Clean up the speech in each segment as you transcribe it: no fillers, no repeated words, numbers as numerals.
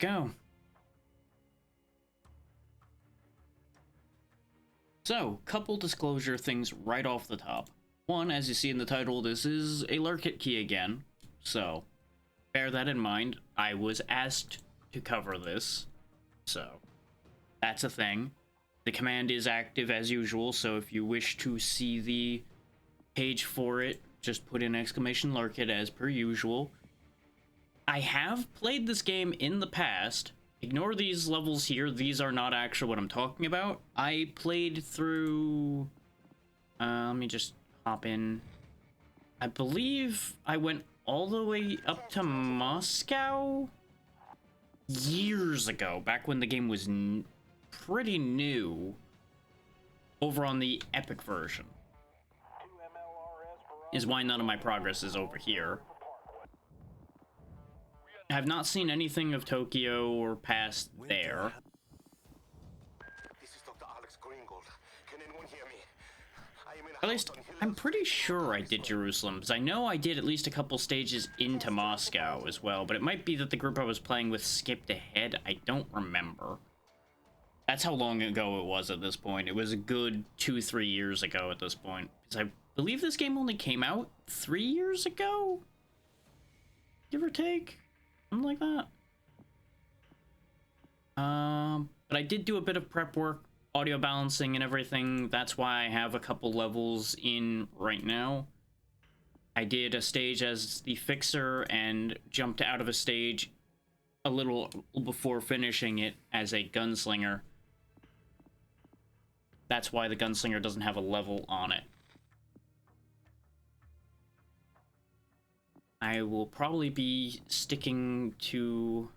Go. So, couple disclosure things right off the top. One, as you see in the title, this is a Lurkit key again, so bear that in mind. I was asked to cover this, so that's a thing. The command is active as usual, so if you wish to see the page for it, just put in exclamation Lurkit as per usual. I have played this game in the past. Ignore these levels here. These are not actually what I'm talking about. I played through... let me just hop in. I believe I went all the way up to Moscow years ago, back when the game was pretty new, over on the Epic version. Is why none of my progress is over here. I have not seen anything of Tokyo or past there. This is Dr. Alex Greengold. Can anyone hear me? I am in At least, I'm pretty sure I did Jerusalem, because I know I did at least a couple stages into Moscow as well, but it might be that the group I was playing with skipped ahead. I don't remember. That's how long ago it was at this point. It was a good 2-3 years ago at this point, because I believe this game only came out 3 years ago? Give or take? Something like that. But I did do a bit of prep work, audio balancing and everything. That's why I have a couple levels in right now. I did a stage as the fixer and jumped out of a stage a little before finishing it as a gunslinger. That's why the gunslinger doesn't have a level on it. I will probably be sticking to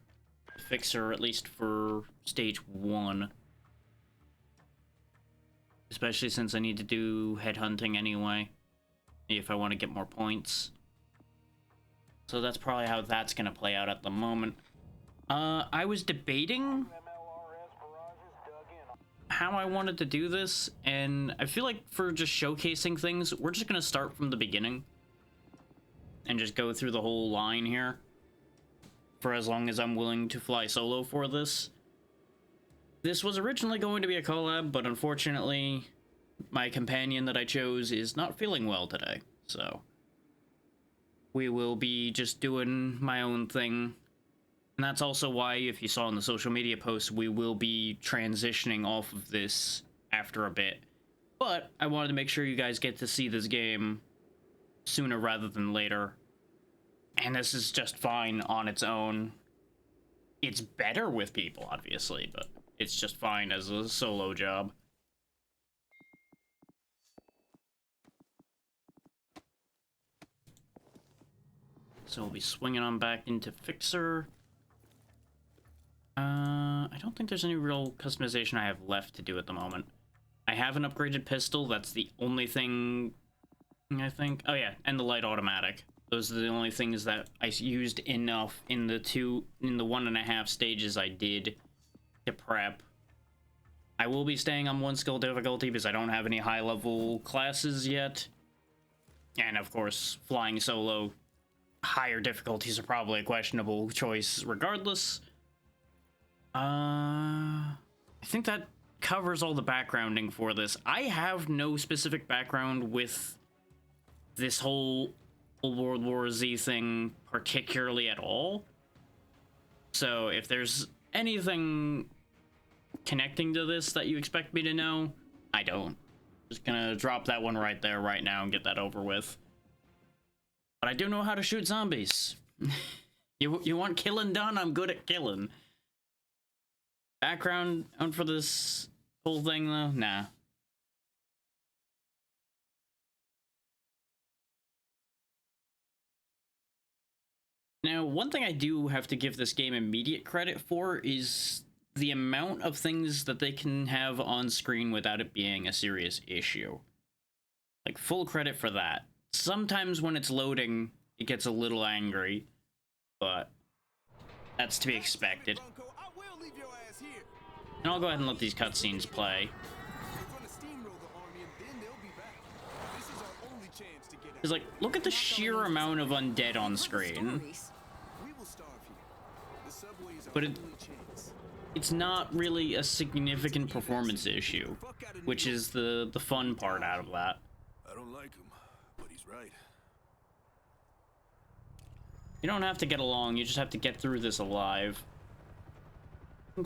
Fixer, at least for stage 1. Especially since I need to do headhunting anyway, if I want to get more points. So that's probably how that's going to play out at the moment. I was debating how I wanted to do this, and I feel like for just showcasing things, we're just going to start from the beginning. And just go through the whole line here. For as long as I'm willing to fly solo for this. This was originally going to be a collab, but unfortunately, my companion that I chose is not feeling well today. So, we will be just doing my own thing. And that's also why, if you saw in the social media posts, we will be transitioning off of this after a bit. But I wanted to make sure you guys get to see this game sooner rather than later. And this is just fine on its own. It's better with people, obviously, but it's just fine as a solo job. So we'll be swinging on back into Fixer. I don't think there's any real customization I have left to do at the moment. I have an upgraded pistol, that's the only thing I think. Oh yeah, and the light automatic. Those are the only things that I used enough in the 1.5 stages I did to prep. I will be staying on 1 skill difficulty because I don't have any high level classes yet. And of course, flying solo, higher difficulties are probably a questionable choice regardless. I think that covers all the backgrounding for this. I have no specific background with this whole World War Z thing particularly at all. So if there's anything connecting to this that you expect me to know, I don't. Just gonna drop that one right there right now and get that over with. But I do know how to shoot zombies. You want killing done? I'm good at killing. Background for this whole thing though? Nah. Now, one thing I do have to give this game immediate credit for is the amount of things that they can have on screen without it being a serious issue. Like, full credit for that. Sometimes when it's loading, it gets a little angry, but that's to be expected. And I'll go ahead and let these cutscenes play. It's like, look at the sheer amount of undead on screen. We will starve here. The subways are but it's not really a significant performance issue, which is the fun part out of that. I don't like him, but he's right. You don't have to get along, you just have to get through this alive.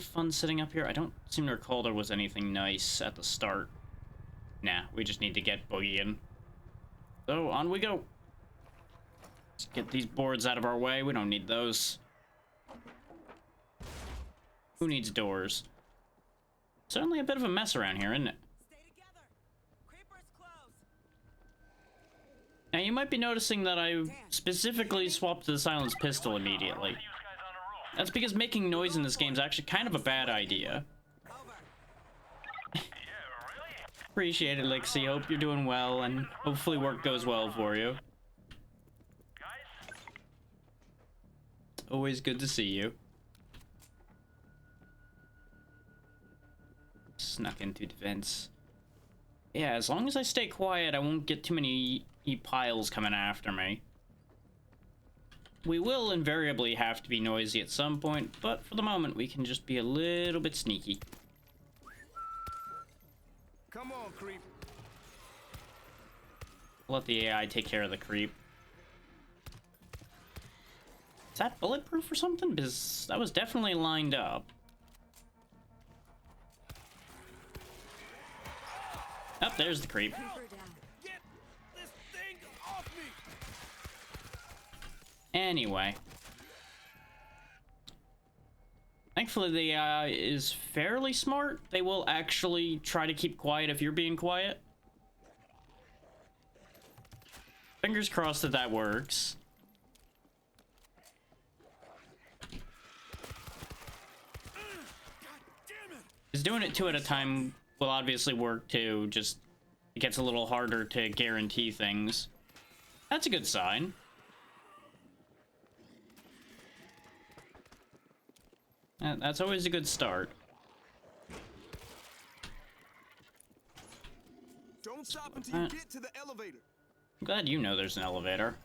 Fun sitting up here. I don't seem to recall there was anything nice at the start. Nah, we just need to get Boogie in. So, on we go. Let's get these boards out of our way. We don't need those. Who needs doors? Certainly a bit of a mess around here, isn't it? Stay together. Creepers close. Now, you might be noticing that I specifically swapped to the silenced pistol immediately. That's because making noise in this game is actually kind of a bad idea. Appreciate it, Lixie. Hope you're doing well, and hopefully work goes well for you. Always good to see you. Snuck into defense. Yeah, as long as I stay quiet, I won't get too many piles coming after me. We will invariably have to be noisy at some point, but for the moment we can just be a little bit sneaky. Come on, creep. Let the AI take care of the creep. Is that bulletproof or something? Because that was definitely lined up. Oh, there's the creep. Get this thing off me. Anyway. Thankfully, the AI is fairly smart. They will actually try to keep quiet if you're being quiet. Fingers crossed that that works. Is doing it two at a time will obviously work too, just it gets a little harder to guarantee things. That's a good sign. That's always a good start. Don't stop until you get to the elevator. I'm glad you know there's an elevator.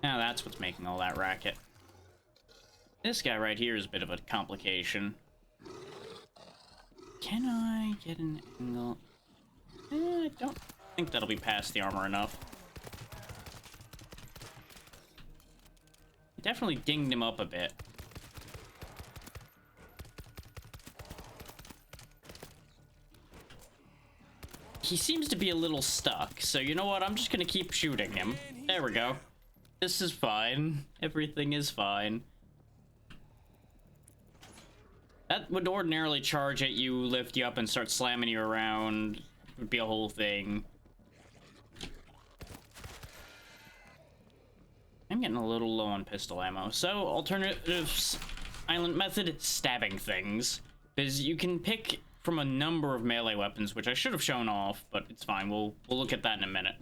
Now that's what's making all that racket. This guy right here is a bit of a complication. Can I get an angle? I don't think that'll be past the armor enough. Definitely dinged him up a bit. He seems to be a little stuck, so you know what? I'm just gonna keep shooting him. There we go. This is fine. Everything is fine. That would ordinarily charge at you, lift you up, and start slamming you around. It would be a whole thing. I'm getting a little low on pistol ammo. So, alternative island method, stabbing things. Because you can pick from a number of melee weapons, which I should have shown off, but it's fine. We'll look at that in a minute.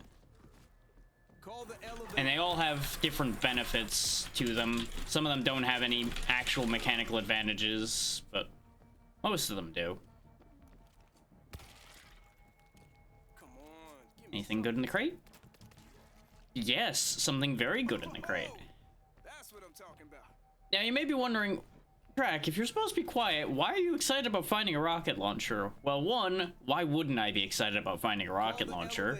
And they all have different benefits to them. Some of them don't have any actual mechanical advantages, but most of them do. Anything good in the crate? Yes, something very good in the crate. That's what I'm talking about. Now, you may be wondering, Track, if you're supposed to be quiet, why are you excited about finding a rocket launcher? Well, one, why wouldn't I be excited about finding a rocket launcher?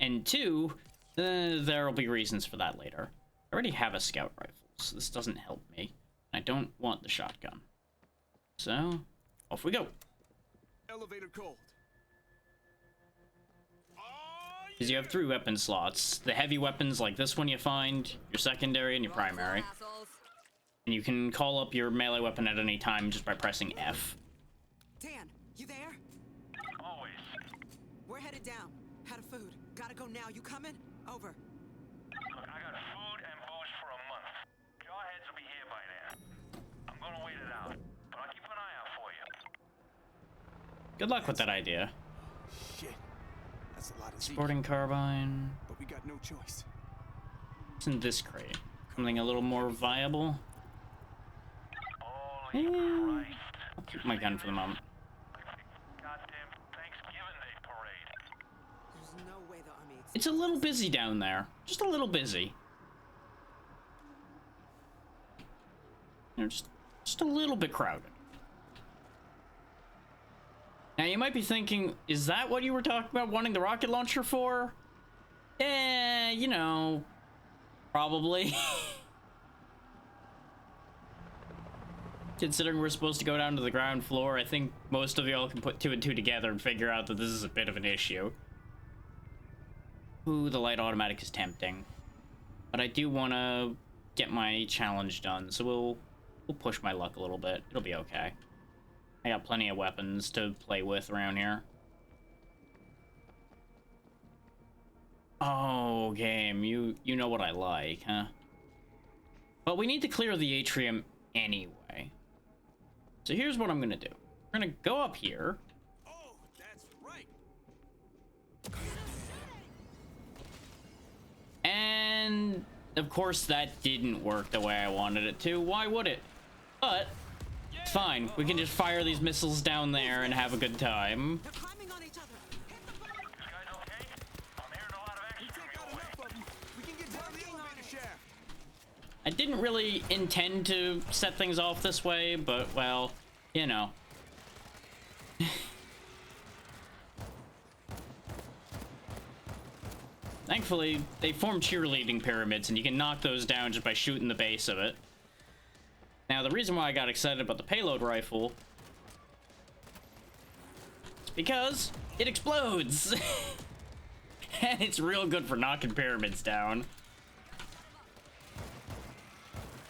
And two, there'll be reasons for that later. I already have a scout rifle, so this doesn't help me. I don't want the shotgun. So, off we go. Elevator cold. Because you have 3 weapon slots. The heavy weapons like this one you find, your secondary, and your primary. And you can call up your melee weapon at any time just by pressing F. Dan, you there? Always. We're headed down. Out of food. Gotta go now. You coming? Over. Look, I got food and booze for a month. Jarheads will be here by then. I'm gonna wait it out, but I'll keep an eye out for you. Good luck with that idea. Shit. That's a lot of Sporting carbine. But we got no choice. What's in this crate? Something a little more viable? Holy Christ. I'll keep my gun for the moment. Goddamn Thanksgiving Day parade. There's no way the army It's a little busy down there. Just a little busy. You know, just a little bit crowded. Now you might be thinking, is that what you were talking about wanting the rocket launcher for? You know, probably. Considering we're supposed to go down to the ground floor, I think most of y'all can put two and two together and figure out that this is a bit of an issue. Ooh, the light automatic is tempting. But I do want to get my challenge done, so we'll push my luck a little bit. It'll be okay. I got plenty of weapons to play with around here. Oh, game, you know what I like, huh? But we need to clear the atrium anyway. So here's what I'm gonna do. We're gonna go up here. Oh, that's right. And of course that didn't work the way I wanted it to. Why would it? But fine, we can just fire these missiles down there and have a good time. They're climbing on each other. Hit the button. You guys okay? I'm hearing a lot of action from Take your out way. enough of them. We can get down the elevator shaft. I didn't really intend to set things off this way, but well, you know. Thankfully, they form cheerleading pyramids, and you can knock those down just by shooting the base of it. Now, the reason why I got excited about the payload rifle is because it explodes! And it's real good for knocking pyramids down.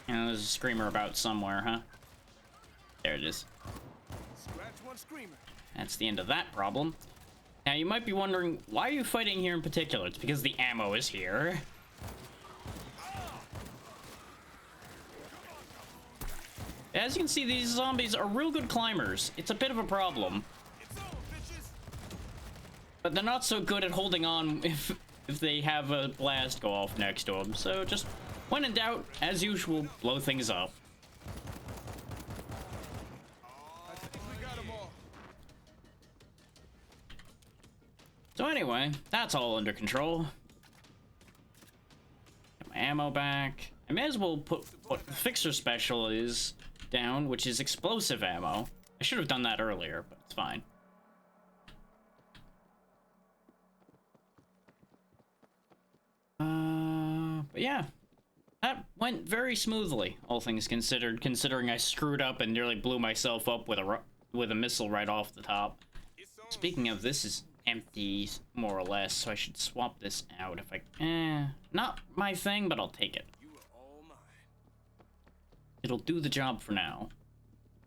And there's a screamer about somewhere, huh? There it is. Scratch one screamer. That's the end of that problem. Now, you might be wondering, why are you fighting here in particular? It's because the ammo is here. As you can see, these zombies are real good climbers. It's a bit of a problem. It's on, bitches. But they're not so good at holding on if they have a blast go off next to them. So just, when in doubt, as usual, blow things up. I think we got them all. So anyway, that's all under control. Get my ammo back. I may as well put what the fixer special is down, which is explosive ammo. I should have done that earlier, but it's fine. But yeah, that went very smoothly, all things considered, considering I screwed up and nearly blew myself up with a missile right off the top. It's on. Speaking of, this is empty, more or less, so I should swap this out if I... not my thing, but I'll take it. You are all mine. It'll do the job for now.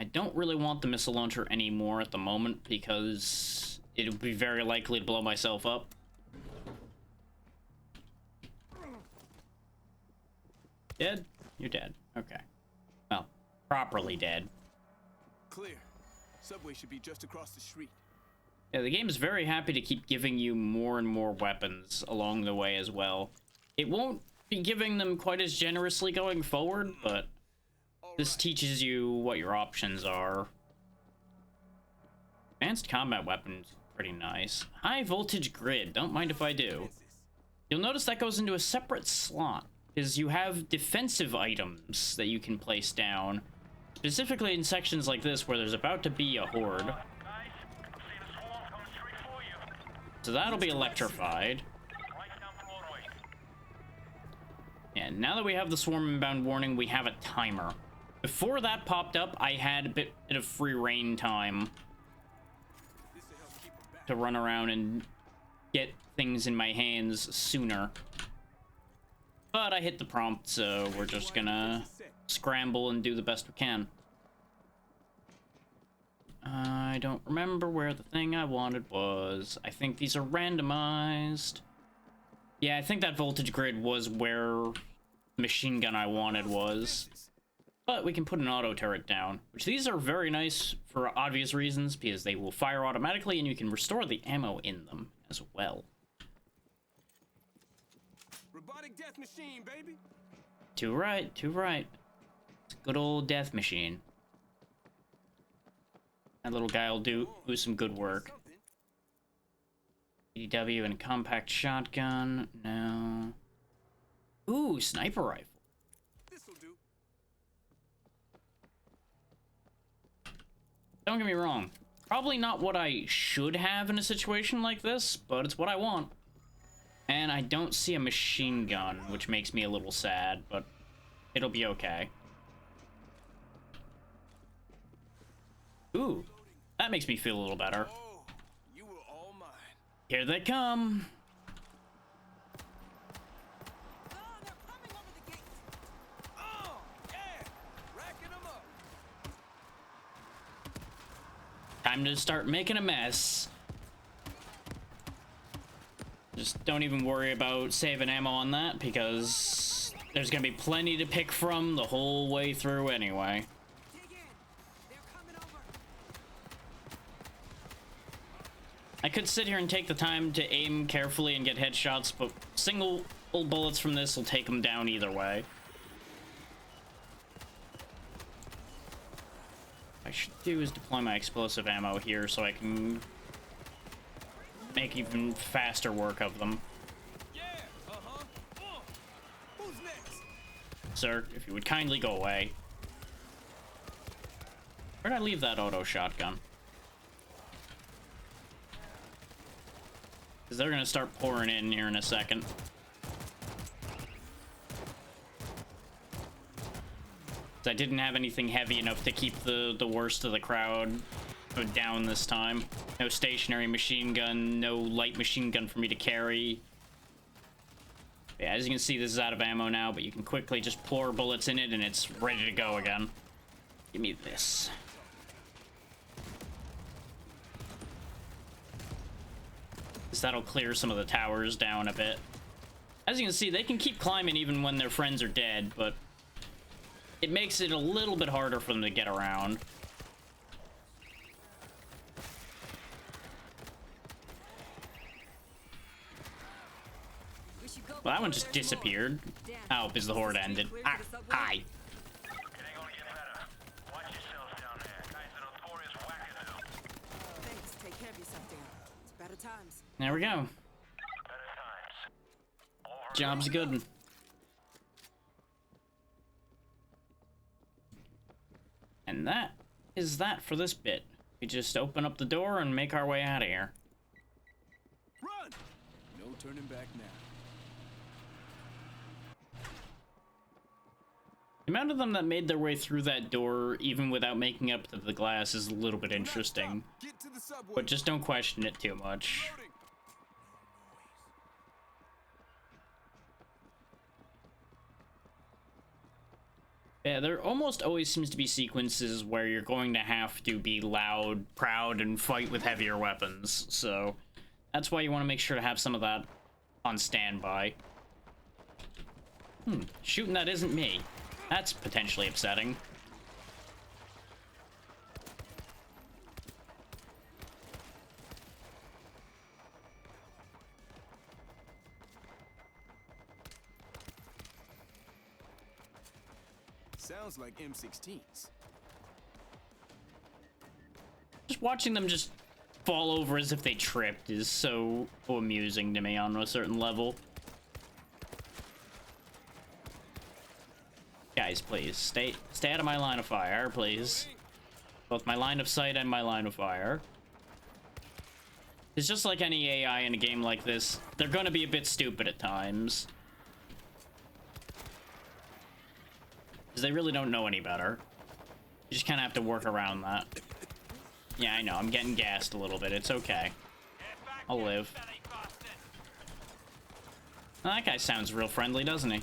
I don't really want the missile launcher anymore at the moment, because it'll be very likely to blow myself up. Dead? You're dead. Okay. Well, properly dead. Clear. Subway should be just across the street. Yeah, the game is very happy to keep giving you more and more weapons along the way as well. It won't be giving them quite as generously going forward, but this teaches you what your options are. Advanced combat weapons, pretty nice. High voltage grid, don't mind if I do. You'll notice that goes into a separate slot, because you have defensive items that you can place down, specifically in sections like this where there's about to be a horde. Guys, I'm seeing a swarm coming straight for you. So that'll be electrified. Right down Broadway. And now that we have the swarm inbound warning, we have a timer. Before that popped up, I had a bit of free reign time This'll help keep 'em back. to run around and get things in my hands sooner. But I hit the prompt, so we're just gonna scramble and do the best we can. I don't remember where the thing I wanted was. I think these are randomized. Yeah, I think that voltage grid was where the machine gun I wanted was. But we can put an auto turret down, which these are very nice for obvious reasons, because they will fire automatically and you can restore the ammo in them as well. Robotic death machine, baby. Too right, too right. It's a good old death machine. That little guy will do some good work. Something. EDW and compact shotgun. No. Ooh, sniper rifle. This'll do. Don't get me wrong. Probably not what I should have in a situation like this, but it's what I want. And I don't see a machine gun, which makes me a little sad, but it'll be okay. Ooh, that makes me feel a little better. Oh, you were all mine. Here they come. Oh, they're coming over the gate. Oh, yeah! Racking them up. Time to start making a mess. Just don't even worry about saving ammo on that, because there's gonna be plenty to pick from the whole way through anyway. Dig in. They're coming over. I could sit here and take the time to aim carefully and get headshots, but single bullets from this will take them down either way. What I should do is deploy my explosive ammo here so I can make even faster work of them. Yeah, who's next? Sir, if you would kindly go away. Where'd I leave that auto shotgun? Because they're gonna start pouring in here in a second. I didn't have anything heavy enough to keep the worst of the crowd down this time. No stationary machine gun, no light machine gun for me to carry. Yeah, as you can see, this is out of ammo now, but you can quickly just pour bullets in it and it's ready to go again. Give me this. That'll clear some of the towers down a bit. As you can see, they can keep climbing even when their friends are dead, but it makes it a little bit harder for them to get around. Well, that one just disappeared. Oh, because the horde ended. Ah, hi. It ain't gonna get better. Watch yourselves down there. Guys, the notorious wackadoo. Thanks. Take care of yourself, Dan. It's better times. There we go. Better times. Over. Job's good. And that is that for this bit. We just open up the door and make our way out of here. Run! No turning back now. The amount of them that made their way through that door, even without making up to the glass, is a little bit interesting. Get to the subway. But just don't question it too much. Loading. Yeah, there almost always seems to be sequences where you're going to have to be loud, proud, and fight with heavier weapons. So that's why you want to make sure to have some of that on standby. Shooting that isn't me. That's potentially upsetting. Sounds like M16s. Just watching them just fall over as if they tripped is so amusing to me on a certain level. Guys, please, stay out of my line of fire, please. Both my line of sight and my line of fire. It's just like any AI in a game like this. They're gonna be a bit stupid at times. Because they really don't know any better. You just kind of have to work around that. Yeah, I know, I'm getting gassed a little bit. It's okay. I'll live. Well, that guy sounds real friendly, doesn't he?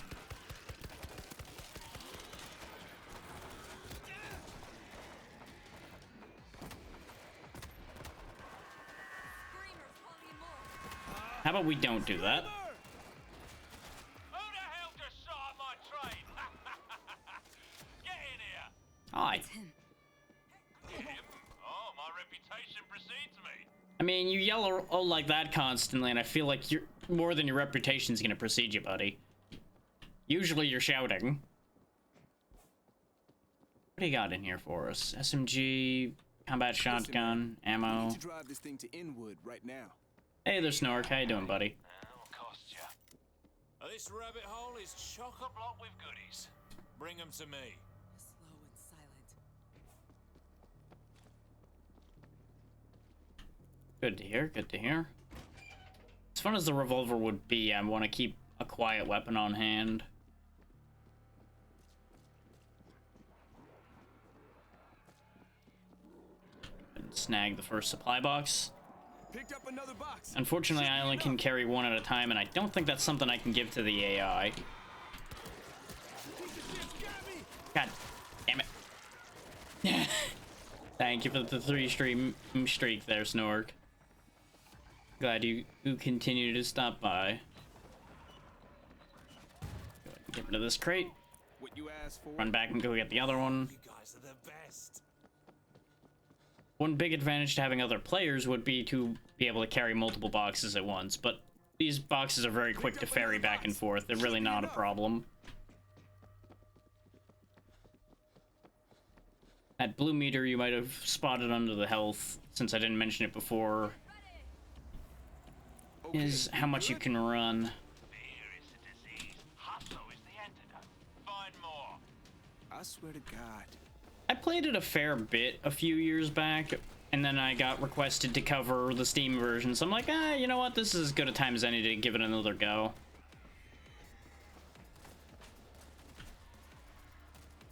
How about we don't do that? Who the hell just shot my train? Get in here. Hi. Him? Oh, my reputation precedes me. I mean, you yell oh like that constantly, and I feel like you're more than your reputation's gonna precede you, buddy. Usually you're shouting. What do you got in here for us? SMG, combat shotgun, ammo. We need to drive this thing to Inwood right now. Hey there, Snork. How you doing, buddy? What costs ya? This rabbit hole is chock-a-block with goodies. Bring them to me. Slow and silent. Good to hear, good to hear. As fun as the revolver would be, I want to keep a quiet weapon on hand. And snag the first supply box. Picked up another box. Unfortunately, I only can carry one at a time, and I don't think that's something I can give to the AI. God damn it. Thank you for the 3-stream streak there, Snork. Glad you continue to stop by. Get rid of this crate. What you asked for? Run back and go get the other one. You guys are the best. One big advantage to having other players would be to be able to carry multiple boxes at once, but these boxes are very quick to ferry back and forth. They're really not a problem. That blue meter you might have spotted under the health, since I didn't mention it before, is how much you can run. Fear is the disease. Hustle is the antidote. Find more. I swear to God. I played it a fair bit a few years back, and then I got requested to cover the Steam version, so I'm like, you know what, this is as good a time as any to give it another go.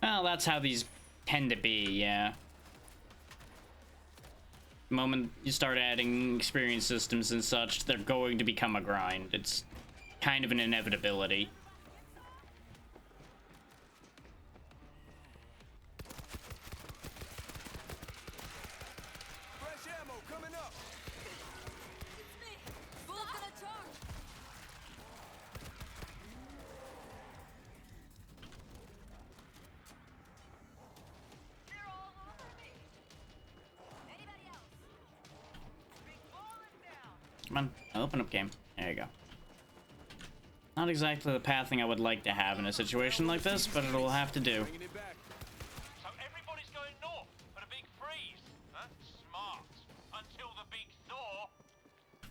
Well, that's how these tend to be, yeah. The moment you start adding experience systems and such, they're going to become a grind. It's kind of an inevitability. Fresh ammo coming up. It's me! Full gonna charge! They're all over me. Anybody else? Big falling down. Come on, open up game. There you go. Not exactly the pathing I would like to have in a situation like this, but it'll have to do. Bringing it back. So everybody's going north for the big freeze. Huh? Smart. Until the big thaw.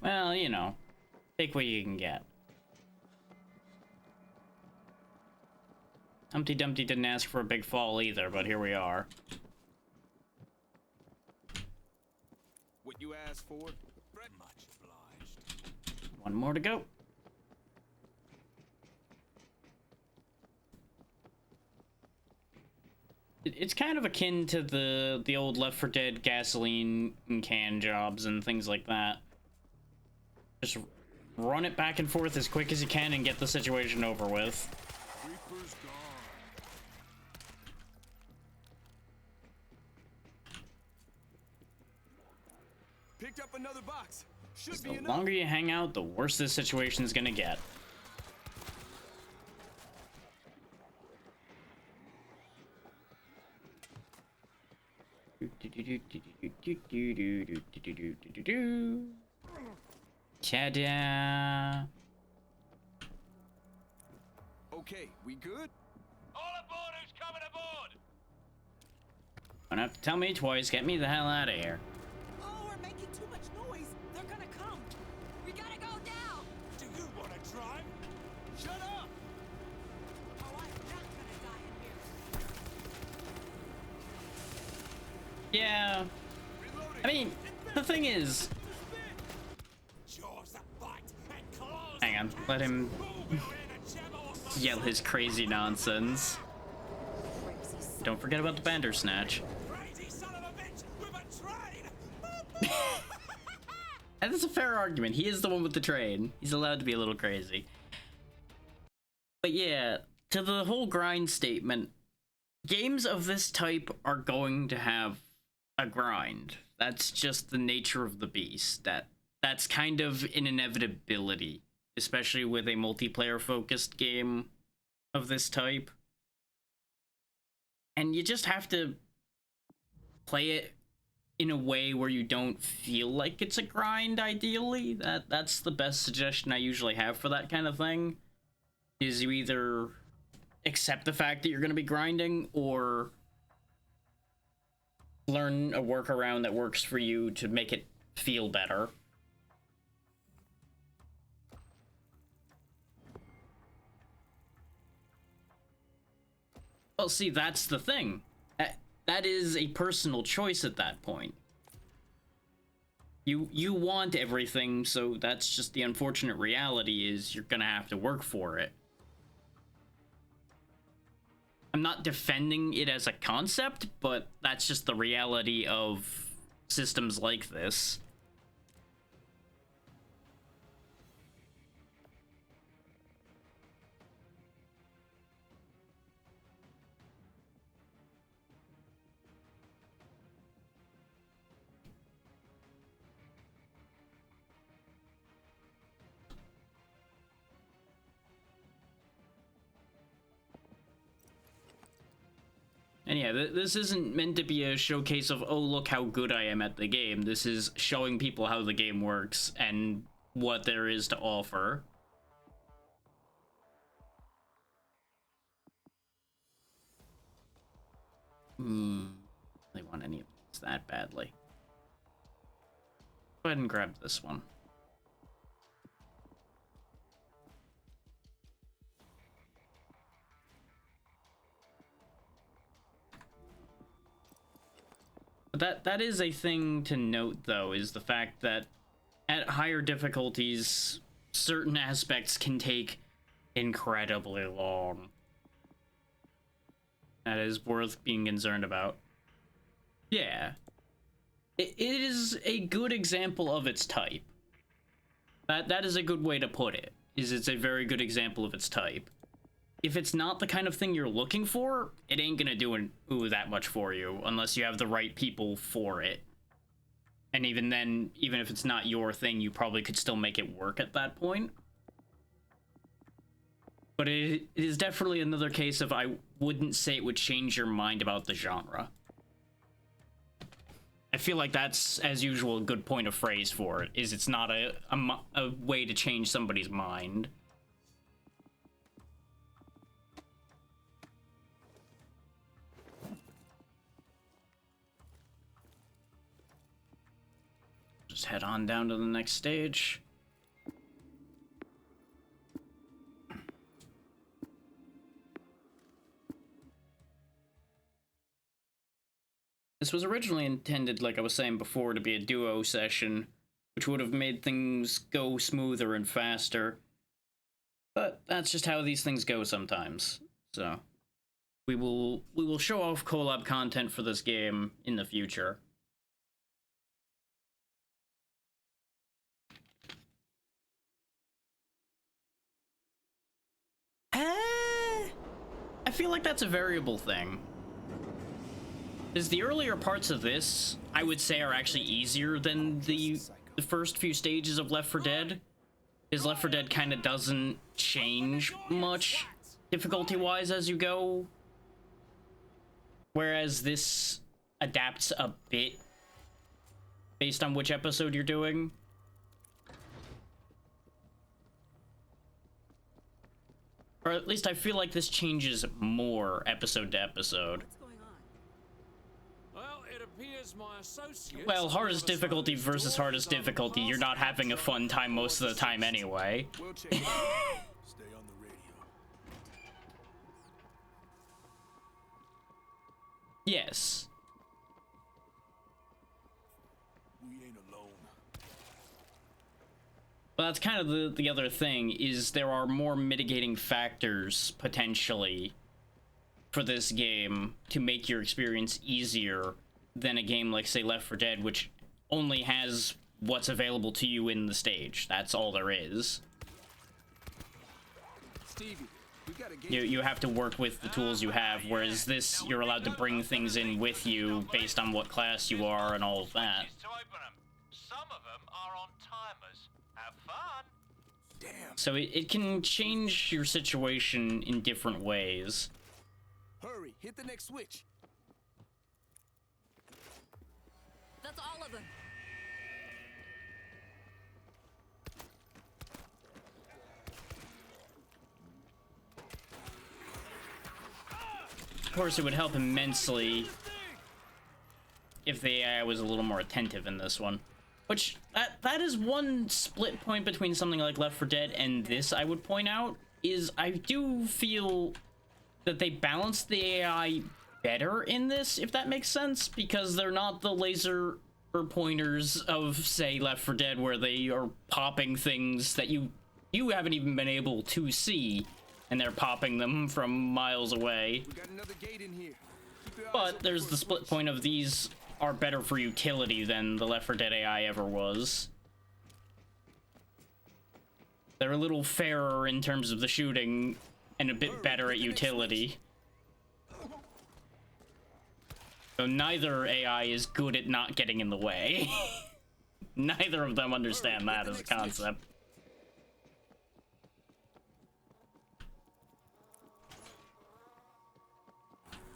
Well, you know, take what you can get. Humpty Dumpty didn't ask for a big fall either, but here we are. What you asked for? Much obliged. One more to go. It's kind of akin to the old Left 4 Dead gasoline and can jobs and things like that. Just run it back and forth as quick as you can and get the situation over with. Reaper's gone. Picked up another box. Should be The enough. longer you hang out, the worse this situation's gonna get. Ta-da! Okay, we good? All aboard who's coming aboard. Don't have to tell me twice. Get me the hell out of here. Oh, we're making too much noise! They're gonna come! We gotta go now. Do you want to drive? Shut up! Oh, I'm not gonna die in here! Yeah. Reloading. I mean, the thing is, Jaws that bite and claws. hang on, let him Ooh, we're in a jam or yell his crazy nonsense. Crazy son. Don't forget about the Bandersnatch. crazy son of a bitch with a train. And that's a fair argument. He is the one with the train. He's allowed to be a little crazy. But yeah, to the whole grind statement, games of this type are going to have a grind. That's just the nature of the beast. That's kind of an inevitability, especially with a multiplayer focused game of this type. And you just have to play it in a way where you don't feel like it's a grind, ideally. That's the best suggestion I usually have for that kind of thing. Is you either accept the fact that you're going to be grinding, or learn a workaround that works for you to make it feel better. Well, see, that's the thing. That is a personal choice at that point. You want everything, so that's just the unfortunate reality is you're gonna have to work for it. I'm not defending it as a concept, but that's just the reality of systems like this. And yeah, this isn't meant to be a showcase of, oh, look how good I am at the game. This is showing people how the game works and what there is to offer. They want any of this that badly. Go ahead and grab this one. That is a thing to note, though, is the fact that at higher difficulties, certain aspects can take incredibly long. That is worth being concerned about. Yeah. It is a good example of its type. That is a good way to put it, is it's a very good example of its type. If it's not the kind of thing you're looking for, it ain't gonna do that much for you unless you have the right people for it. And even then, even if it's not your thing, you probably could still make it work at that point. But it is definitely another case of I wouldn't say it would change your mind about the genre. I feel like that's, as usual, a good point of phrase for it, is it's not a way to change somebody's mind. Just head on down to the next stage. This was originally intended, like I was saying before, to be a duo session, which would have made things go smoother and faster. But that's just how these things go sometimes. So we will show off collab content for this game in the future. I feel like that's a variable thing. Because the earlier parts of this, I would say, are actually easier than the first few stages of Left 4 Dead. Because Left 4 Dead kind of doesn't change much difficulty-wise as you go. Whereas this adapts a bit based on which episode you're doing. Or at least I feel like this changes more episode to episode. What's going on? Well, it appears my associates... Well, hardest difficulty versus hardest difficulty, you're not having a fun time most of the time anyway. We'll check it out. Stay on the radio. Yes. We ain't alone. But that's kind of the other thing, is there are more mitigating factors, potentially, for this game to make your experience easier than a game like, say, Left 4 Dead, which only has what's available to you in the stage. That's all there is. Stevie, we gotta get You have to work with the tools you have, whereas this, you're allowed to bring things in with you based on what class you are and all of that. To open 'em. Some of them are on timers. Have fun. Damn. So it can change your situation in different ways. Hurry, hit the next switch. That's all of them. Of course, it would help immensely if the AI was a little more attentive in this one. Which, that is one split point between something like Left 4 Dead and this, I would point out, is I do feel that they balance the AI better in this, if that makes sense, because they're not the laser or pointers of, say, Left 4 Dead, where they are popping things that you haven't even been able to see, and they're popping them from miles away. We got another gate in here. Keep your eyes But open there's for the a split push. point of these are better for utility than the Left 4 Dead AI ever was. They're a little fairer in terms of the shooting and a bit better at utility. So neither AI is good at not getting in the way. Neither of them understand that as a concept.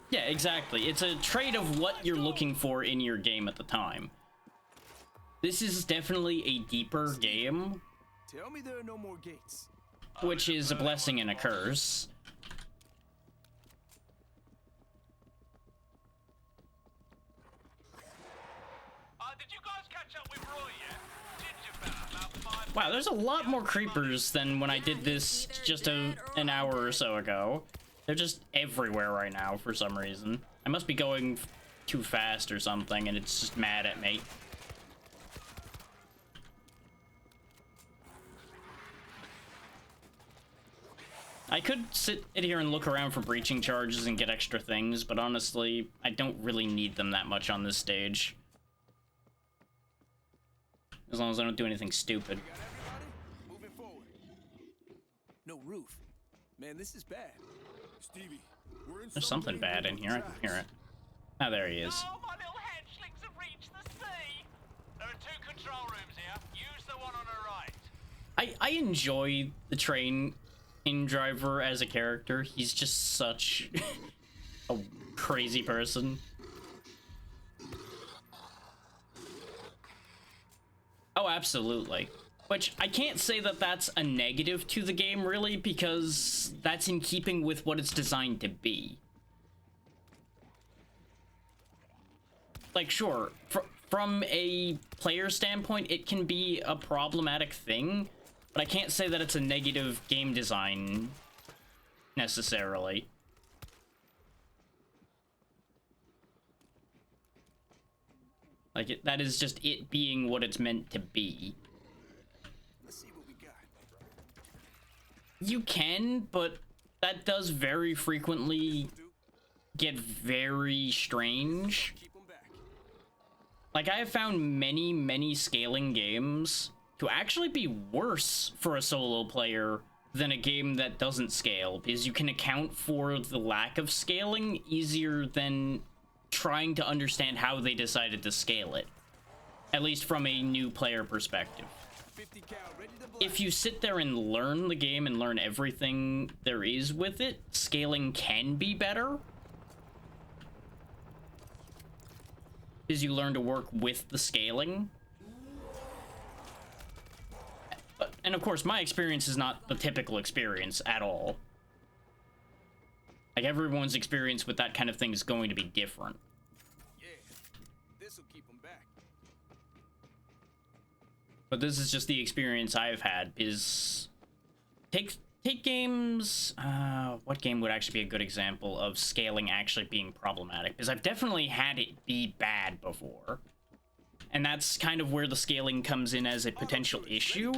Yeah, exactly. It's a trait of what you're looking for in your game at the time. This is definitely a deeper game, Tell me there are no more gates. which is a blessing and a curse. Did you guys catch up with Roy yet? Ginger fella, about 5 Wow, there's a lot more creepers than when I did this just an hour or so ago. They're just everywhere right now for some reason. I must be going too fast or something, and it's just mad at me. I could sit in here and look around for breaching charges and get extra things, but honestly, I don't really need them that much on this stage. As long as I don't do anything stupid. Got everybody? Moving forward. No roof. Man, this is bad. Stevie, we're in There's something bad in here, I can hear it. Ah, there he is. Oh, my little hatchlings have reached the sea. There are 2 control rooms here. Use the one on the right. I enjoy the train in driver as a character. He's just such a crazy person. Oh, absolutely. Which, I can't say that that's a negative to the game, really, because that's in keeping with what it's designed to be. Like, sure, from a player standpoint, it can be a problematic thing, but I can't say that it's a negative game design, necessarily. Like, that is just it being what it's meant to be. Let's see what we got. You can, but that does very frequently get very strange. Keep them back. Like, I have found many scaling games to actually be worse for a solo player than a game that doesn't scale, because you can account for the lack of scaling easier than trying to understand how they decided to scale it, at least from a new player perspective. 50 cal, ready to blast. If you sit there and learn the game and learn everything there is with it, scaling can be better, because you learn to work with the scaling. And of course, my experience is not the typical experience at all. Like, everyone's experience with that kind of thing is going to be different. Yeah, this'll keep them back. But this is just the experience I've had, is... Take games... what game would actually be a good example of scaling actually being problematic? Because I've definitely had it be bad before. And that's kind of where the scaling comes in as a potential issue,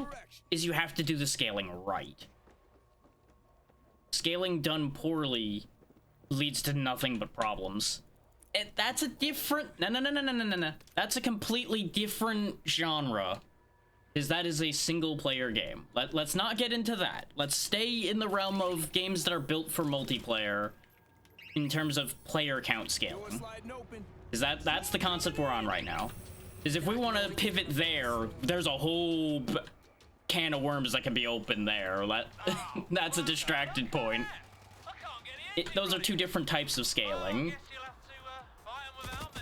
is you have to do the scaling right. Scaling done poorly leads to nothing but problems. That's a different... No. That's a completely different genre. Because that is a single-player game. Let's not get into that. Let's stay in the realm of games that are built for multiplayer in terms of player count Door scaling. sliding open. Because that's the concept we're on right now. Because if we want to pivot there, there's a whole can of worms that can be opened there. That's a distracted point. I can't get in. Those are 2 different types of scaling. Guess you'll have to fight 'em without me.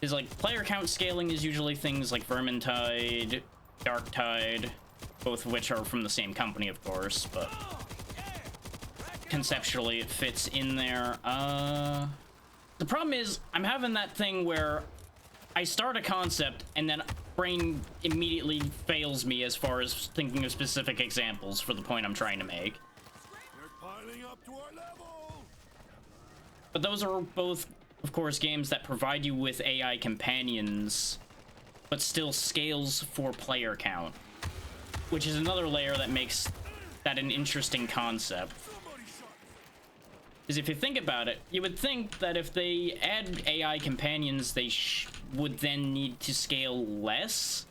Is like player count scaling is usually things like Vermintide, Darktide, both of which are from the same company, of course, but conceptually it fits in there. The problem is I'm having that thing where I start a concept and then brain immediately fails me as far as thinking of specific examples for the point I'm trying to make. Living up to our level. But those are both, of course, games that provide you with AI companions, but still scales for player count, which is another layer that makes that an interesting concept. Because if you think about it, you would think that if they add AI companions, they would then need to scale less.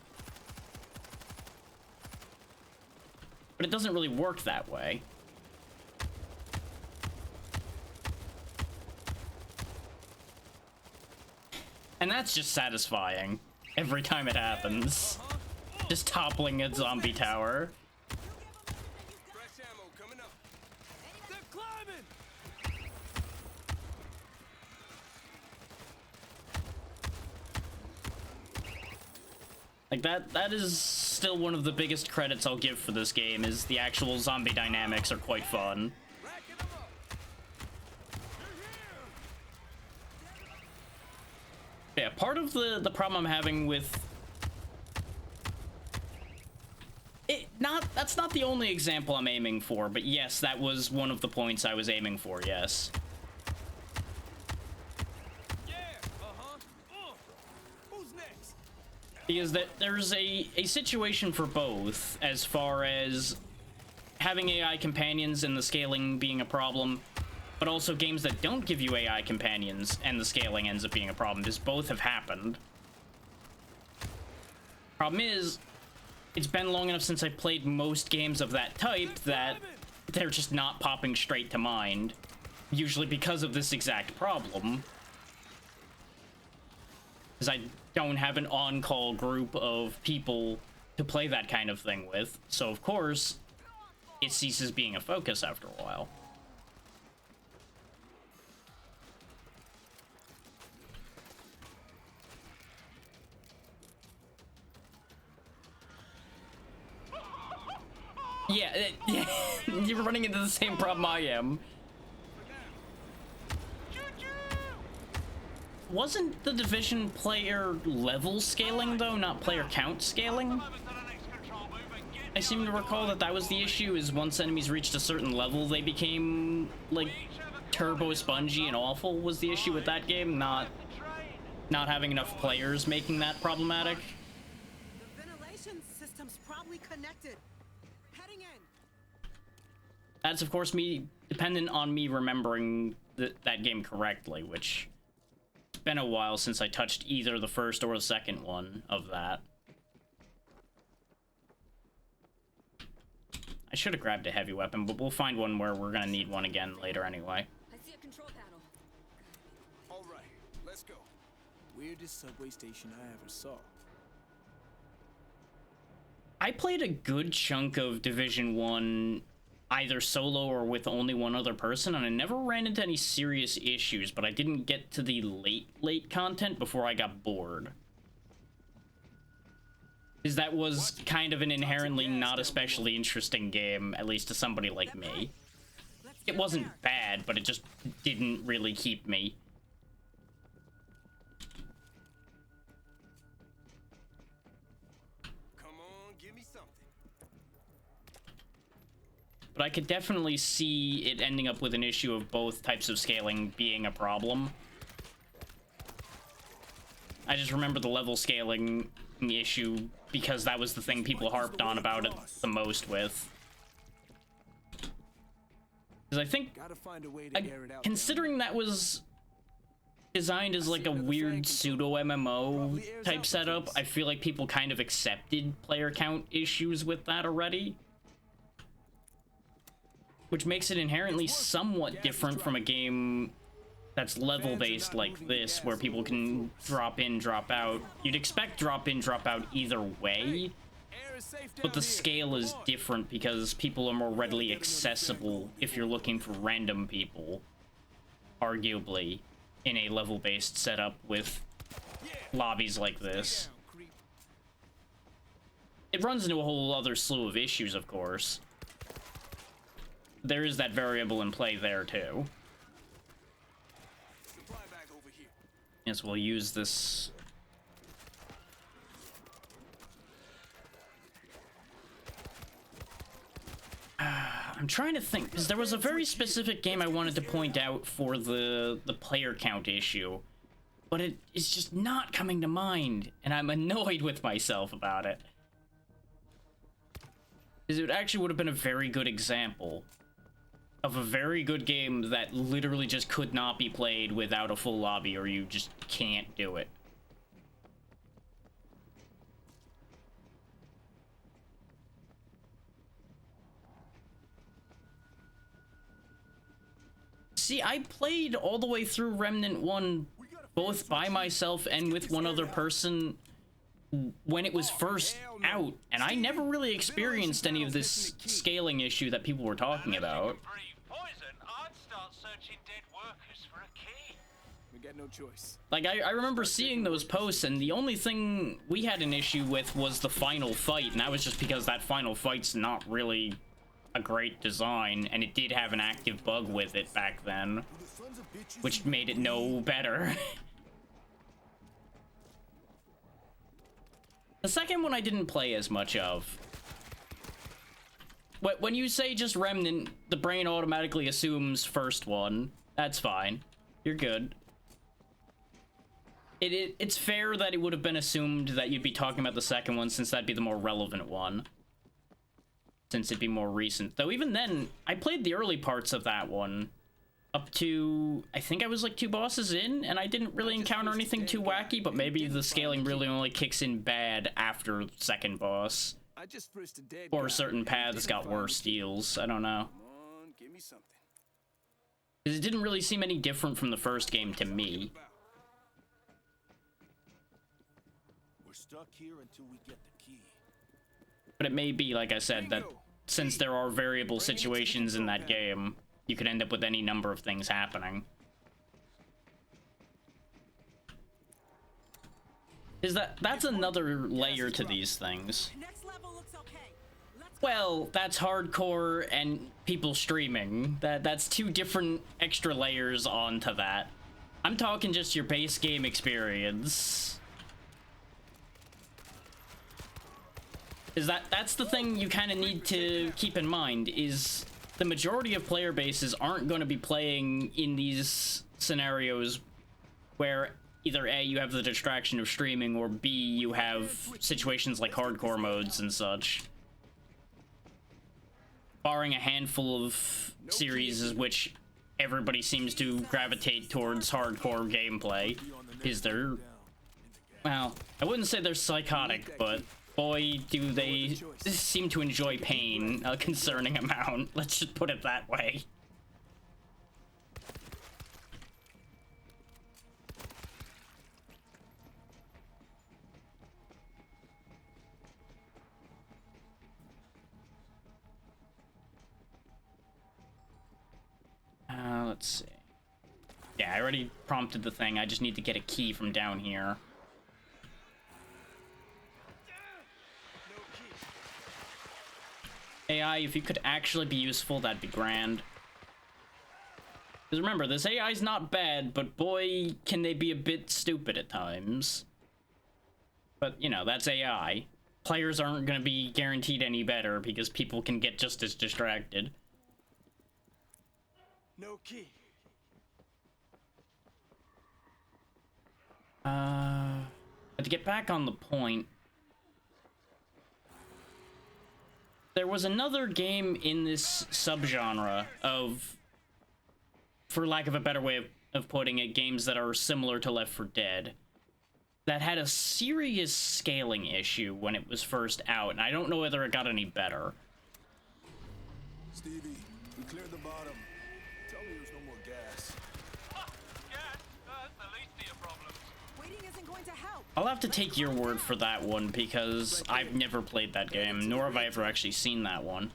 But it doesn't really work that way. And that's just satisfying every time it happens. Just toppling a zombie tower. Fresh ammo coming up. They're climbing. Like that is still one of the biggest credits I'll give for this game, is the actual zombie dynamics are quite fun. Racking them up. Yeah, part of the problem I'm having with it, that's not the only example I'm aiming for, but yes, that was one of the points I was aiming for, yes. Yeah. Who's next? Because that there's a situation for both, as far as having AI companions and the scaling being a problem, but also games that don't give you AI companions and the scaling ends up being a problem, because both have happened. Problem is, it's been long enough since I played most games of that type that they're just not popping straight to mind, usually because of this exact problem. Because I don't have an on-call group of people to play that kind of thing with, so of course, it ceases being a focus after a while. Yeah, you're running into the same problem I am. Wasn't the Division player level scaling, though, not player count scaling? I seem to recall that that was the issue, is once enemies reached a certain level, they became, like, turbo spongy and awful was the issue with that game, not having enough players making that problematic. The ventilation system's probably connected. Heading in. That's, of course, me dependent on me remembering that game correctly, which it's been a while since I touched either the first or the second one of that. I should have grabbed a heavy weapon, but we'll find one where we're gonna need one again later anyway. I see a control panel. All right, let's go. Weirdest subway station I ever saw. I played a good chunk of Division 1 either solo or with only one other person, and I never ran into any serious issues, but I didn't get to the late content before I got bored. Because that was kind of an inherently not especially interesting game, at least to somebody like me. It wasn't bad, but it just didn't really keep me. Come on, give me something. But I could definitely see it ending up with an issue of both types of scaling being a problem. I just remember the level scaling issue because that was the thing people harped on about it the most with. Because I think, Gotta find a way to air it out. considering that was designed as like a weird pseudo MMO type setup, I feel like people kind of accepted player count issues with that already. Which makes it inherently somewhat different from a game that's level-based like this, where people can drop in, drop out. You'd expect drop in, drop out either way, Air is safe but down the here. scale is different because people are more readily accessible if you're looking for random people, arguably, in a level-based setup with lobbies like this. Down, creep. It runs into a whole other slew of issues, of course. There is that variable in play there, too. Supply bag over here. Yes, we'll use this. I I'm trying to think, because there was a very specific game I wanted to point out for the player count issue, but it is just not coming to mind, and I'm annoyed with myself about it. Because it actually would have been a very good example of a very good game that literally just could not be played without a full lobby, or you just can't do it. See, I played all the way through Remnant 1 both by myself and with one other person when it was first out, and I never really experienced any of this scaling issue that people were talking about. Poison, I'd start searching dead workers for a key. We got no choice. Like, I remember seeing those posts, and the only thing we had an issue with was the final fight, and that was just because that final fight's not really a great design, and it did have an active bug with it back then, which made it no better. The second one I didn't play as much of. When you say just Remnant, the brain automatically assumes first one. That's fine. You're good. It's fair that it would have been assumed that you'd be talking about the second one, since that'd be the more relevant one. Since it'd be more recent. Though even then, I played the early parts of that one up to, I think I was like 2 bosses in, and I didn't really encounter anything too wacky, but maybe the scaling really only kicks in bad after second boss. Or certain paths got worse deals. I don't know. Come on, give me something. Because it didn't really seem any different from the first game to me. We're stuck here until we get the key. But it may be, like I said, that since there are variable situations in that game, you could end up with any number of things happening. That's another layer to these things. Next level looks okay. Let's go. Well, that's hardcore and people streaming. That's 2 different extra layers onto that. I'm talking just your base game experience. That's the thing you kind of need to keep in mind, is the majority of player bases aren't going to be playing in these scenarios where either A, you have the distraction of streaming, or B, you have situations like hardcore modes and such. Barring a handful of series which everybody seems to gravitate towards hardcore gameplay, is there... Well, I wouldn't say they're psychotic, but boy, do they seem to enjoy pain a concerning amount. Let's just put it that way. Let's see. Yeah, I already prompted the thing. I just need to get a key from down here. AI, if you could actually be useful, that'd be grand. Because remember, this AI's not bad, but boy, can they be a bit stupid at times. But, you know, that's AI. Players aren't going to be guaranteed any better because people can get just as distracted. No key. But to get back on the point, there was another game in this subgenre of, for lack of a better way of putting it, games that are similar to Left 4 Dead, that had a serious scaling issue when it was first out, and I don't know whether it got any better. Stevie, we cleared the bottom. Tell me there's no more gas. Gas? That's the least of your problems. Waiting isn't going to help. I'll have to take your word for that one, because I've never played that game, nor have I ever actually seen that one.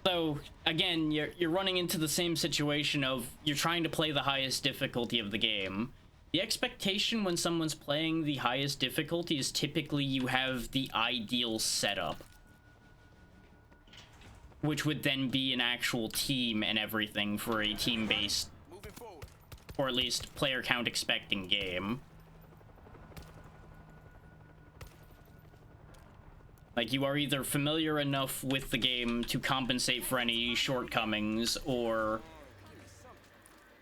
So, again, you're running into the same situation of you're trying to play the highest difficulty of the game. The expectation when someone's playing the highest difficulty is typically you have the ideal setup, which would then be an actual team and everything for a team-based, or at least player count expecting game. Like, you are either familiar enough with the game to compensate for any shortcomings, or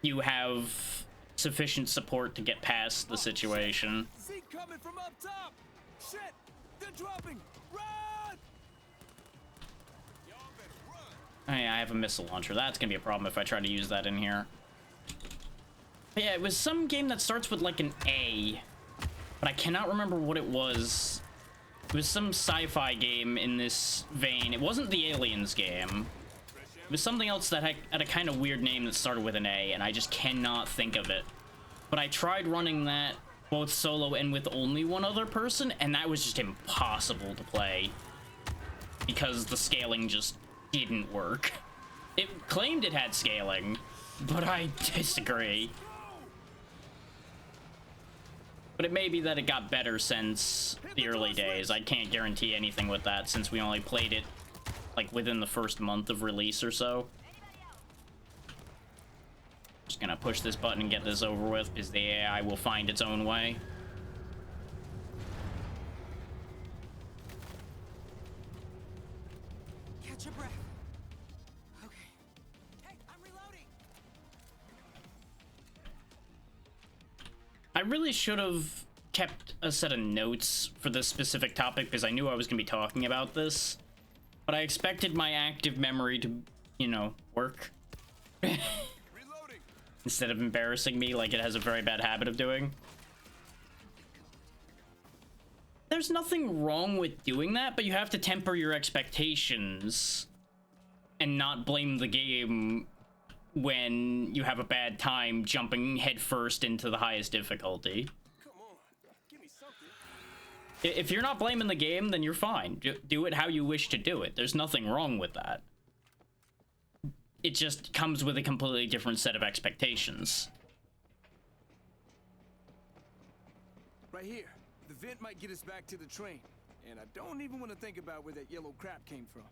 you have sufficient support to get past the situation. See coming from up top. Shit, they're dropping. Run! Y'all better run. Oh, yeah, I have a missile launcher. That's gonna be a problem if I try to use that in here. But yeah, it was some game that starts with like an A, but I cannot remember what it was. It was some sci-fi game in this vein. It wasn't the Aliens game. It was something else that had a kind of weird name that started with an A, and I just cannot think of it. But I tried running that both solo and with only one other person, and that was just impossible to play because the scaling just didn't work. It claimed it had scaling, but I disagree. But it may be that it got better since the early days. I can't guarantee anything with that since we only played it like within the first month of release or so. Just gonna push this button and get this over with because the AI will find its own way. Catch your breath. Okay. Hey, I'm reloading. I really should have kept a set of notes for this specific topic because I knew I was going to be talking about this. But I expected my active memory to, you know, work. Reloading. Instead of embarrassing me like it has a very bad habit of doing. There's nothing wrong with doing that, but you have to temper your expectations and not blame the game when you have a bad time jumping headfirst into the highest difficulty. Come on, give me something. If you're not blaming the game, then you're fine. Do it how you wish to do it. There's nothing wrong with that. It just comes with a completely different set of expectations. Right here. The vent might get us back to the train. And I don't even want to think about where that yellow crap came from.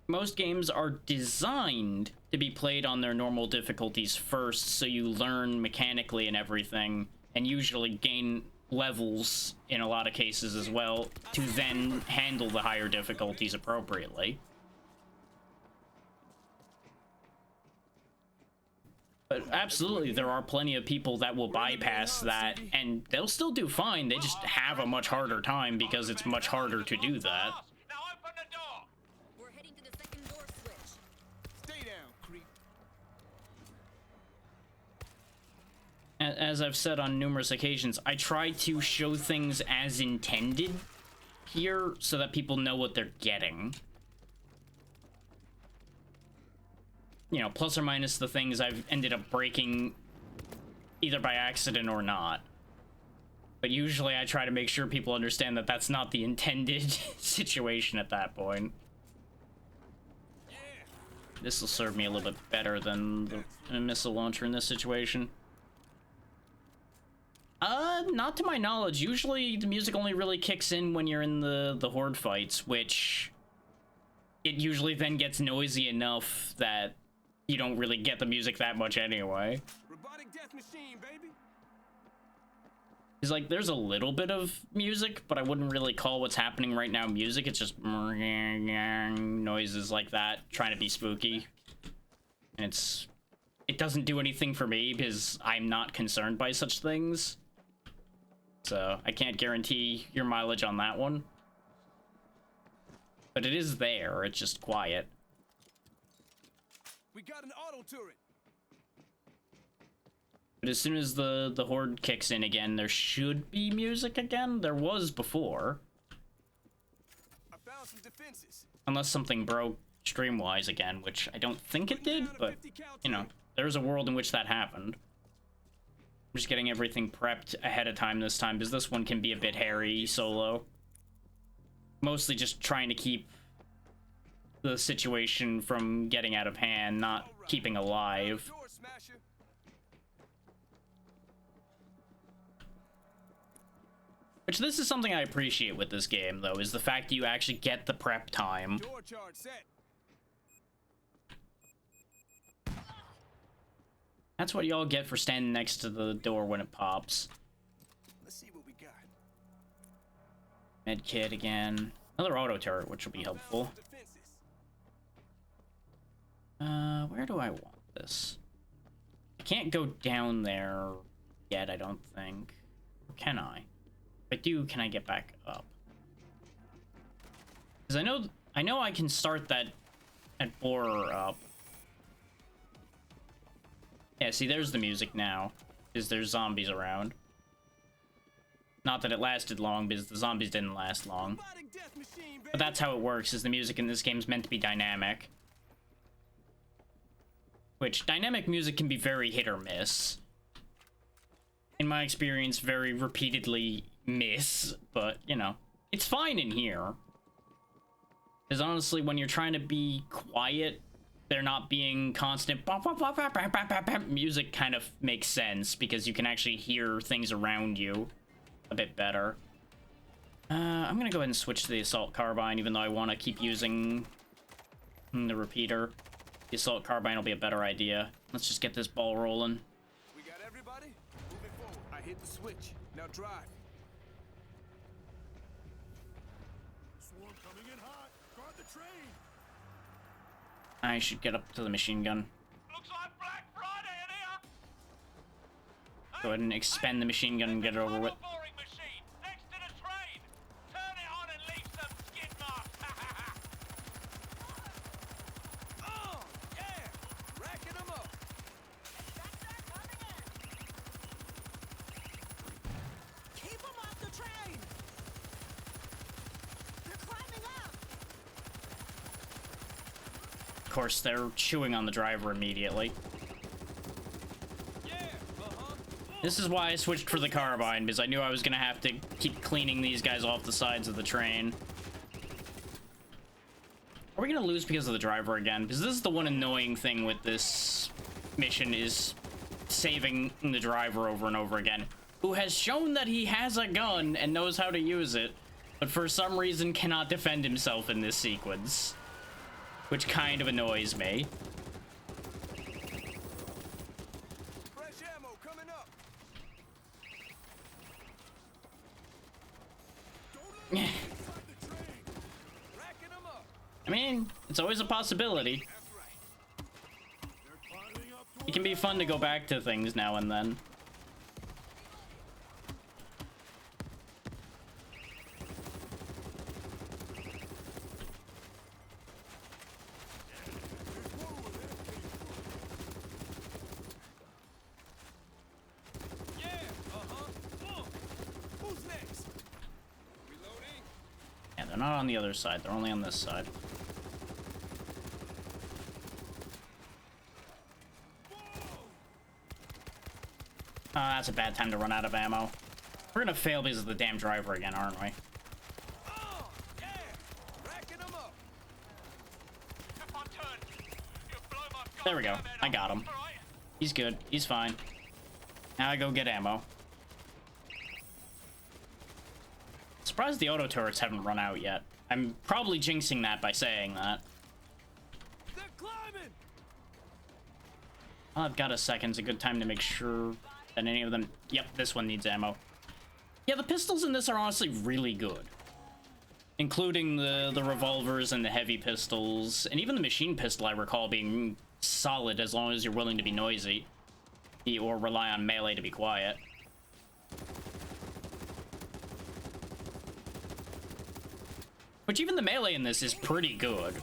Most games are designed to be played on their normal difficulties first, so you learn mechanically and everything, and usually gain levels in a lot of cases as well, to then handle the higher difficulties appropriately. But absolutely, there are plenty of people that will bypass that, and they'll still do fine. They just have a much harder time because it's much harder to do that. Now open the door. We're heading to the second door switch. Stay down, creep. As I've said on numerous occasions, I try to show things as intended here so that people know what they're getting. You know, plus or minus the things I've ended up breaking either by accident or not. But usually I try to make sure people understand that that's not the intended situation at that point. This will serve me a little bit better than the missile launcher in this situation. Not to my knowledge. Usually the music only really kicks in when you're in the horde fights, which it usually then gets noisy enough that you don't really get the music that much anyway. Robotic death machine, baby. It's like there's a little bit of music, but I wouldn't really call what's happening right now music. It's just noises like that, trying to be spooky. And it doesn't do anything for me because I'm not concerned by such things. So I can't guarantee your mileage on that one. But it is there, it's just quiet. We got an auto turret. But as soon as the horde kicks in again, there should be music again. There was before. I found some defenses. Unless something broke stream-wise again, which I don't think it did, but, you know, there's a world in which that happened. I'm just getting everything prepped ahead of time this time, because this one can be a bit hairy solo. Mostly just trying to keep the situation from getting out of hand, not keeping alive. Door smasher. Which this is something I appreciate with this game, though, is the fact that you actually get the prep time. Door charge set. That's what y'all get for standing next to the door when it pops. Let's see what we got. Medkit again. Another auto turret, which will be helpful. Where do I want this? I can't go down there yet, I don't think. Or can I? If I do, can I get back up? Because I know I can start that borer up. Yeah, see, there's the music now. Because there's zombies around. Not that it lasted long, because the zombies didn't last long. But that's how it works, is the music in this game is meant to be dynamic. Which, dynamic music can be very hit or miss. In my experience, very repeatedly miss, but, you know, it's fine in here. Because honestly, when you're trying to be quiet, there not being constant music kind of makes sense, because you can actually hear things around you a bit better. I'm gonna go ahead and switch to the assault carbine, even though I want to keep using the repeater. The assault carbine will be a better idea. Let's just get this ball rolling. We got everybody? Moving forward. I hit the switch. Now drive. Swarm coming in hot. Guard the train. I should get up to the machine gun. Looks like Black Friday in here. Go ahead and expend the machine gun and get it over with. Boring machine next to the train. Turn it on and leave some skid marks. Oh, yeah! Racking them up. Keep them off the train! They're climbing up! Of course, they're chewing on the driver immediately. Yeah, This is why I switched for the carbine, because I knew I was gonna have to keep cleaning these guys off the sides of the train. Are we gonna lose because of the driver again? Because this is the one annoying thing with this mission, is saving the driver over and over again, who has shown that he has a gun and knows how to use it, but for some reason cannot defend himself in this sequence, which kind of annoys me. fresh ammo coming up. Yeah. Inside the train. Racking them up. I mean, it's always a possibility. That's right. They're piling up. It can be fun to go back to things now and then. Yeah, who's next? Reloading. Yeah, they're not on the other side. They're only on this side. That's a bad time to run out of ammo. We're gonna fail because of the damn driver again, aren't we? Oh, yeah! Racking them up. If I turn, you'll blow my There we go. goddamn head I off, got him. all right? He's good. He's fine. Now I go get ammo. Surprised the auto turrets haven't run out yet. I'm probably jinxing that by saying that. They're climbing. Well, I've got a second. It's a good time to make sure that any of them... Yep, this one needs ammo. Yeah, the pistols in this are honestly really good. Including the revolvers and the heavy pistols. And even the machine pistol, I recall, being solid as long as you're willing to be noisy. Or rely on melee to be quiet. Which even the melee in this is pretty good.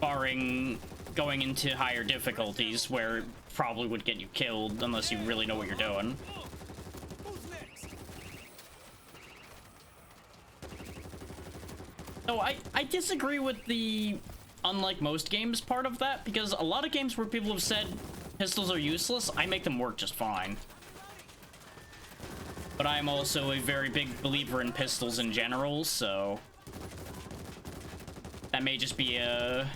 Barring going into higher difficulties where it probably would get you killed unless you really know what you're doing. Who's next? So I disagree with the unlike most games part of that, because a lot of games where people have said pistols are useless, I make them work just fine. But I'm also a very big believer in pistols in general, so that may just be a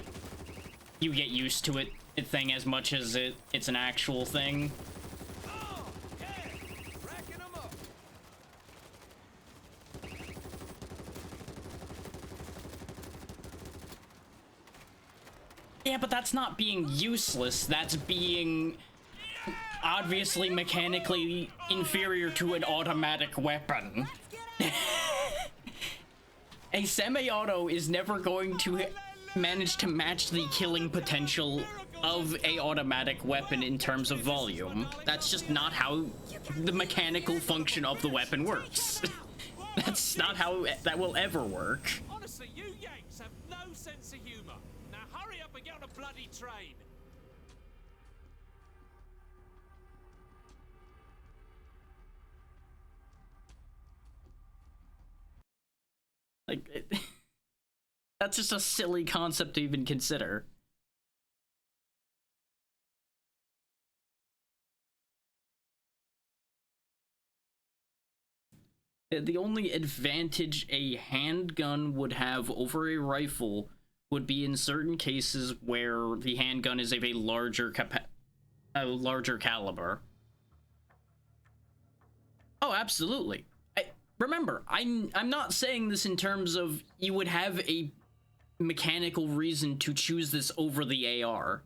you get used to it thing as much as it's an actual thing. Oh, yeah! Racking them up. Yeah, but that's not being useless. That's being obviously mechanically inferior to an automatic weapon. A semi-auto is never going to manage to match the killing potential of a automatic weapon in terms of volume. That's just not how the mechanical function of the weapon works. That's not how that will ever work. Honestly, you Yanks have no sense of humor. Now hurry up and get on a bloody train. Like, that's just a silly concept to even consider. The only advantage a handgun would have over a rifle would be in certain cases where the handgun is of a larger caliber. Oh, absolutely. Remember, I'm not saying this in terms of you would have a mechanical reason to choose this over the AR.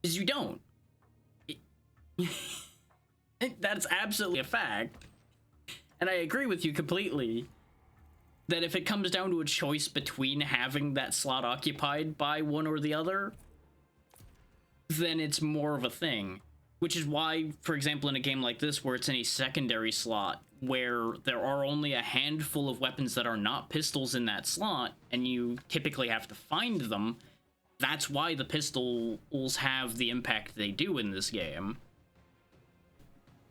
Because you don't. That's absolutely a fact. And I agree with you completely that if it comes down to a choice between having that slot occupied by one or the other, then it's more of a thing. Which is why, for example, in a game like this where it's in a secondary slot, where there are only a handful of weapons that are not pistols in that slot, and you typically have to find them, that's why the pistols have the impact they do in this game.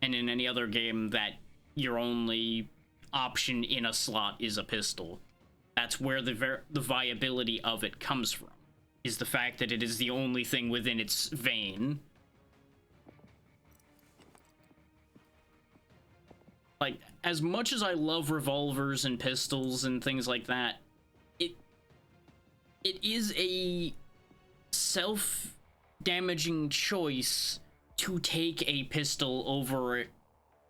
And in any other game that your only option in a slot is a pistol. That's where the viability of it comes from, is the fact that it is the only thing within its vein. Like, as much as I love revolvers and pistols and things like that, it is a self-damaging choice to take a pistol over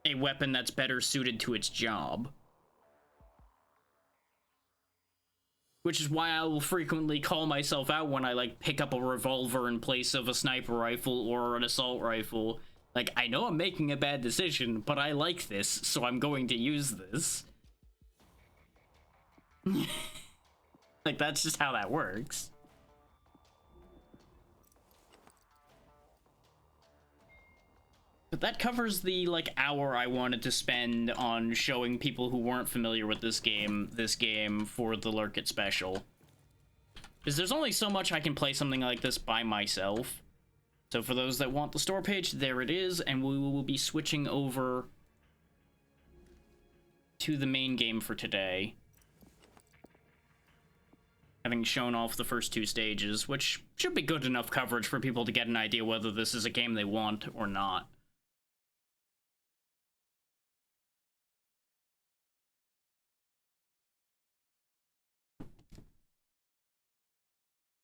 a weapon that's better suited to its job. Which is why I will frequently call myself out when I, like, pick up a revolver in place of a sniper rifle or an assault rifle. Like, I know I'm making a bad decision, but I like this, so I'm going to use this. Like, that's just how that works. But that covers the, like, hour I wanted to spend on showing people who weren't familiar with this game for the Lurkit special. Because there's only so much I can play something like this by myself. So for those that want the store page, there it is, and we will be switching over to the main game for today. Having shown off the first two stages, which should be good enough coverage for people to get an idea whether this is a game they want or not.